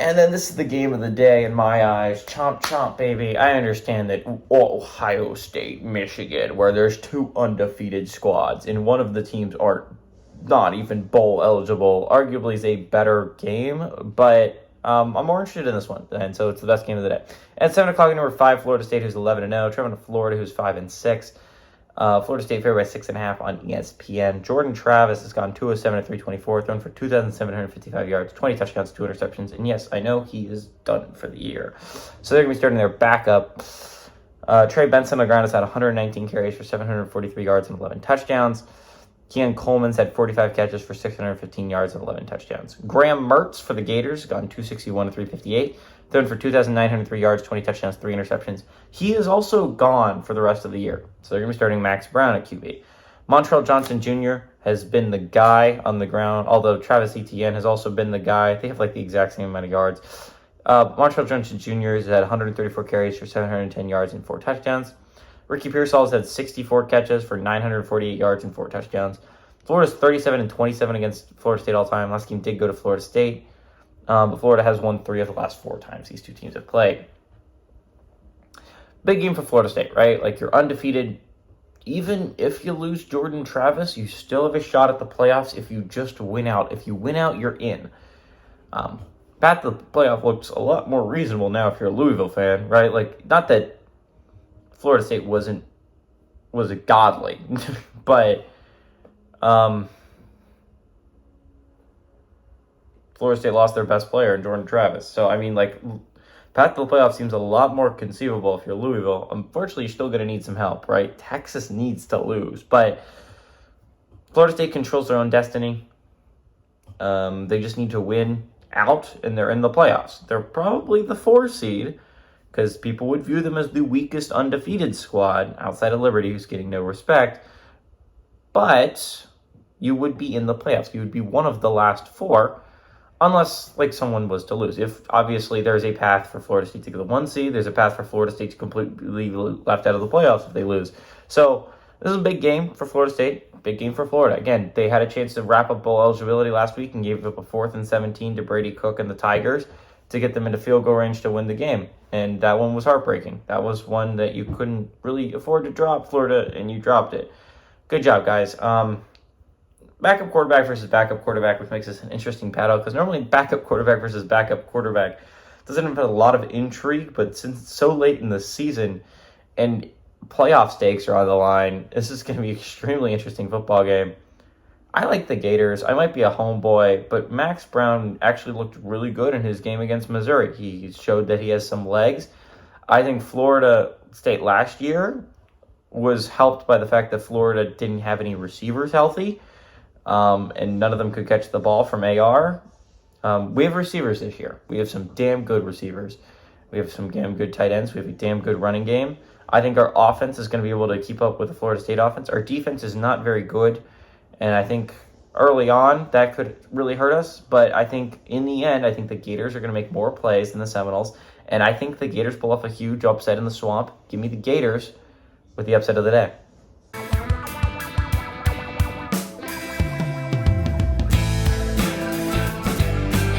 And then this is the game of the day in my eyes. Chomp, chomp, baby. I understand that Ohio State, Michigan, where there's two undefeated squads, and one of the teams are not even bowl eligible, arguably is a better game, but I'm more interested in this one, and so it's the best game of the day. At 7 o'clock, number 5, Florida State, who's 11-0, traveling to Florida, who's 5-6. Florida State favored by 6.5 on ESPN. Jordan Travis has gone 207 to 324, thrown for 2,755 yards, 20 touchdowns, 2 interceptions. And yes, I know he is done for the year. So they're going to be starting their backup. Trey Benson on the ground has had 119 carries for 743 yards and 11 touchdowns. Keon Coleman's had 45 catches for 615 yards and 11 touchdowns. Graham Mertz for the Gators, gone 261 to 358. Thrown for 2,903 yards, 20 touchdowns, 3 interceptions. He is also gone for the rest of the year. So they're going to be starting Max Brown at QB. Montrell Johnson Jr. has been the guy on the ground, although Travis Etienne has also been the guy. They have like the exact same amount of yards. Montrell Johnson Jr. has had 134 carries for 710 yards and 4 touchdowns. Ricky Pearsall has had 64 catches for 948 yards and 4 touchdowns. Florida's 37-27 against Florida State all time. Last game did go to Florida State. But Florida has won 3 of the last 4 times these two teams have played. Big game for Florida State, right? Like, you're undefeated. Even if you lose Jordan Travis, you still have a shot at the playoffs if you just win out. If you win out, you're in. Path to the playoff looks a lot more reasonable now if you're a Louisville fan, right? Like, not that Florida State was a godly, but Florida State lost their best player in Jordan Travis. So, I mean, like, path to the playoffs seems a lot more conceivable if you're Louisville. Unfortunately, you're still going to need some help, right? Texas needs to lose. But Florida State controls their own destiny. They just need to win out, and they're in the playoffs. They're probably the 4 seed, because people would view them as the weakest undefeated squad outside of Liberty, who's getting no respect. But you would be in the playoffs. You would be one of the last 4. Unless, like, someone was to lose. If, obviously, there's a path for Florida State to get the 1 seed, there's a path for Florida State to completely left out of the playoffs if they lose. So, this is a big game for Florida State, big game for Florida. Again, they had a chance to wrap up bowl eligibility last week and gave up a 4th and 17 to Brady Cook and the Tigers to get them into field goal range to win the game. And that one was heartbreaking. That was one that you couldn't really afford to drop, Florida, and you dropped it. Good job, guys. Backup quarterback versus backup quarterback, which makes this an interesting battle, because normally backup quarterback versus backup quarterback doesn't have a lot of intrigue, but since it's so late in the season and playoff stakes are on the line, this is going to be an extremely interesting football game. I like the Gators. I might be a homeboy, but Max Brown actually looked really good in his game against Missouri. He showed that he has some legs. I think Florida State last year was helped by the fact that Florida didn't have any receivers healthy. And none of them could catch the ball from AR. We have receivers this year. We have some damn good receivers. We have some damn good tight ends. We have a damn good running game. I think our offense is going to be able to keep up with the Florida State offense. Our defense is not very good, and I think early on that could really hurt us. But I think in the end, I think the Gators are going to make more plays than the Seminoles, and I think the Gators pull off a huge upset in the Swamp. Give me the Gators with the upset of the day.